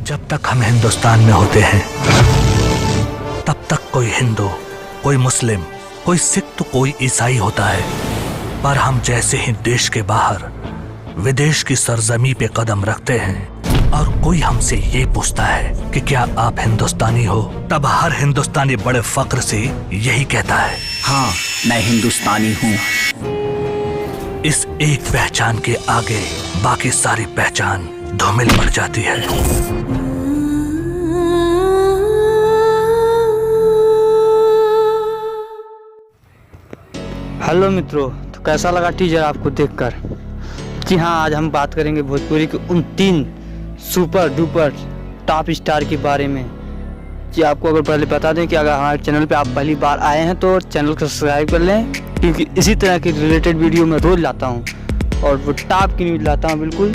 जब तक हम हिंदुस्तान में होते हैं तब तक कोई हिंदू, कोई मुस्लिम, कोई सिख तो कोई ईसाई होता है। पर हम जैसे ही देश के बाहर विदेश की सरजमी पे कदम रखते हैं और कोई हमसे ये पूछता है कि क्या आप हिंदुस्तानी हो, तब हर हिंदुस्तानी बड़े फक्र से यही कहता है, हाँ मैं हिंदुस्तानी हूँ। इस एक पहचान के आगे बाकी सारी पहचान धूमिल पड़ जाती है। हेलो मित्रों, तो कैसा लगा टीजर आपको देखकर? जी हाँ, आज हम बात करेंगे भोजपुरी के उन 3 सुपर डुपर टॉप स्टार के बारे में। जी आपको अगर पहले बता दें कि अगर हमारे चैनल पे आप पहली बार आए हैं तो चैनल को सब्सक्राइब कर लें, क्योंकि इसी तरह के रिलेटेड वीडियो मैं रोज़ लाता हूँ और वो टॉप की न्यूज़ लाता हूँ बिल्कुल।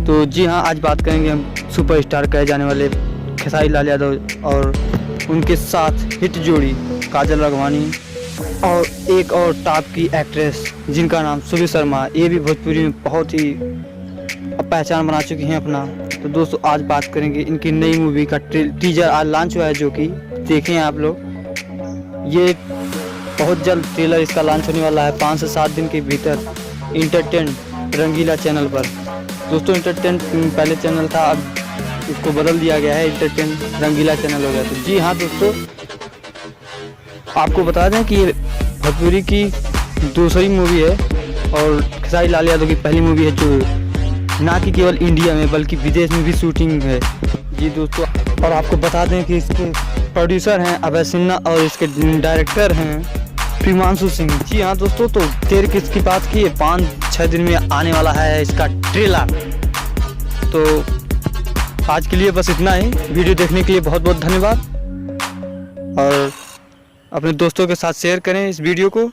तो जी हाँ, आज बात करेंगे हम सुपर स्टार कहे जाने वाले खेसारी लाल यादव और उनके साथ हिट जोड़ी काजल राघवानी और एक और टॉप की एक्ट्रेस जिनका नाम सुबी शर्मा। ये भी भोजपुरी में बहुत ही पहचान बना चुकी हैं अपना। तो दोस्तों आज बात करेंगे इनकी नई मूवी का टीजर आज लॉन्च हुआ है, जो कि देखें आप लोग। ये बहुत जल्द ट्रेलर इसका लॉन्च होने वाला है 5 से 7 दिन के भीतर इंटरटेन रंगीला चैनल पर। दोस्तों इंटरटेन पहले चैनल था, अब इसको बदल दिया गया है, इंटरटेन रंगीला चैनल हो गया। तो जी हाँ दोस्तों, आपको बता दें कि ये भोजपुरी की दूसरी मूवी है और खेसारी लाल यादव की पहली मूवी है, जो ना कि केवल इंडिया में बल्कि विदेश में भी शूटिंग है। जी दोस्तों, और आपको बता दें कि इसके प्रोड्यूसर हैं अभय सिन्हा और इसके डायरेक्टर हैं प्रियांशु सिंह। जी हाँ दोस्तों, तो देर किसकी बात की, 5-6 दिन में आने वाला है इसका ट्रेलर। तो आज के लिए बस इतना ही। वीडियो देखने के लिए बहुत बहुत धन्यवाद और अपने दोस्तों के साथ शेयर करें इस वीडियो को।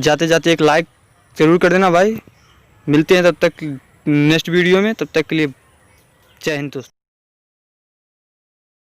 जाते जाते एक लाइक ज़रूर कर देना भाई। मिलते हैं तब तक नेक्स्ट वीडियो में, तब तक के लिए जय हिंद दोस्तों।